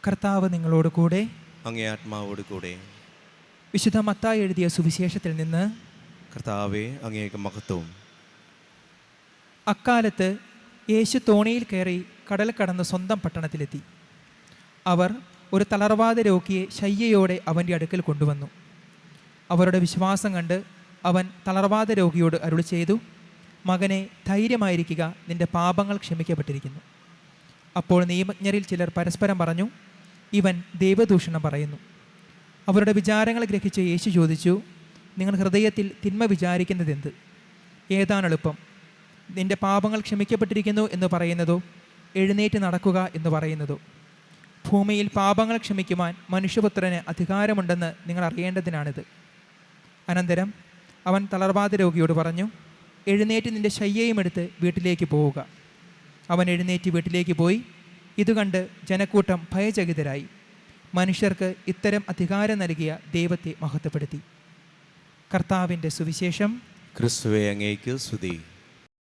കർത്താവ് നിങ്ങളോട് കൂടെ. അങ്ങേ ആത്മാവോട് കൂടെ. വിശുദ്ധ മത്തായി എഴുതിയ സുവിശേഷത്തിൽ നിന്ന്. കർത്താവേ, അങ്ങേക്ക് മഹത്വം. അക്കാലത്ത് യേശു തോണിയിൽ കയറി കടൽ കടന്ന് സ്വന്തം പട്ടണത്തിലെത്തി. അവർ ഒരു തളർവാദ രോഗിയെ ശയ്യയോടെ അവൻ്റെ അടുക്കൽ കൊണ്ടുവന്നു. അവരുടെ വിശ്വാസം കണ്ട് അവൻ തളർവാദ രോഗിയോട് അരുളി ചെയ്തു, മകനെ, ധൈര്യമായിരിക്കുക, നിന്റെ പാപങ്ങൾ ക്ഷമിക്കപ്പെട്ടിരിക്കുന്നു. അപ്പോൾ നിയമജ്ഞരിൽ ചിലർ പരസ്പരം പറഞ്ഞു, ഇവൻ ദൈവദൂഷണം പറയുന്നു. അവരുടെ വിചാരങ്ങൾ ഗ്രഹിച്ച് യേശു ചോദിച്ചു, നിങ്ങൾ ഹൃദയത്തിൽ തിന്മ വിചാരിക്കുന്നതെന്ത്? ഏതാണ് എളുപ്പം, നിന്റെ പാപങ്ങൾ ക്ഷമിക്കപ്പെട്ടിരിക്കുന്നു എന്ന് പറയുന്നതോ എഴുന്നേറ്റ് നടക്കുക എന്ന് പറയുന്നതോ? ഭൂമിയിൽ പാപങ്ങൾ ക്ഷമിക്കുവാൻ മനുഷ്യപുത്രന് അധികാരമുണ്ടെന്ന് നിങ്ങൾ അറിയേണ്ടതിനാണിത്. അനന്തരം അവൻ തളർവാദ രോഗിയോട് പറഞ്ഞു, എഴുന്നേറ്റ് നിന്റെ ശയ്യയും എടുത്ത് വീട്ടിലേക്ക് പോവുക. അവൻ എഴുന്നേറ്റ് വീട്ടിലേക്ക് പോയി. ഇതുകണ്ട് ജനക്കൂട്ടം ഭയചകിതരായി. മനുഷ്യർക്ക് ഇത്തരം അധികാരം നൽകിയ ദൈവത്തെ മഹത്വപ്പെടുത്തി. കർത്താവിൻ്റെ സുവിശേഷം. ക്രിസ്തുവേ, അങ്ങേക്ക് സ്തുതി.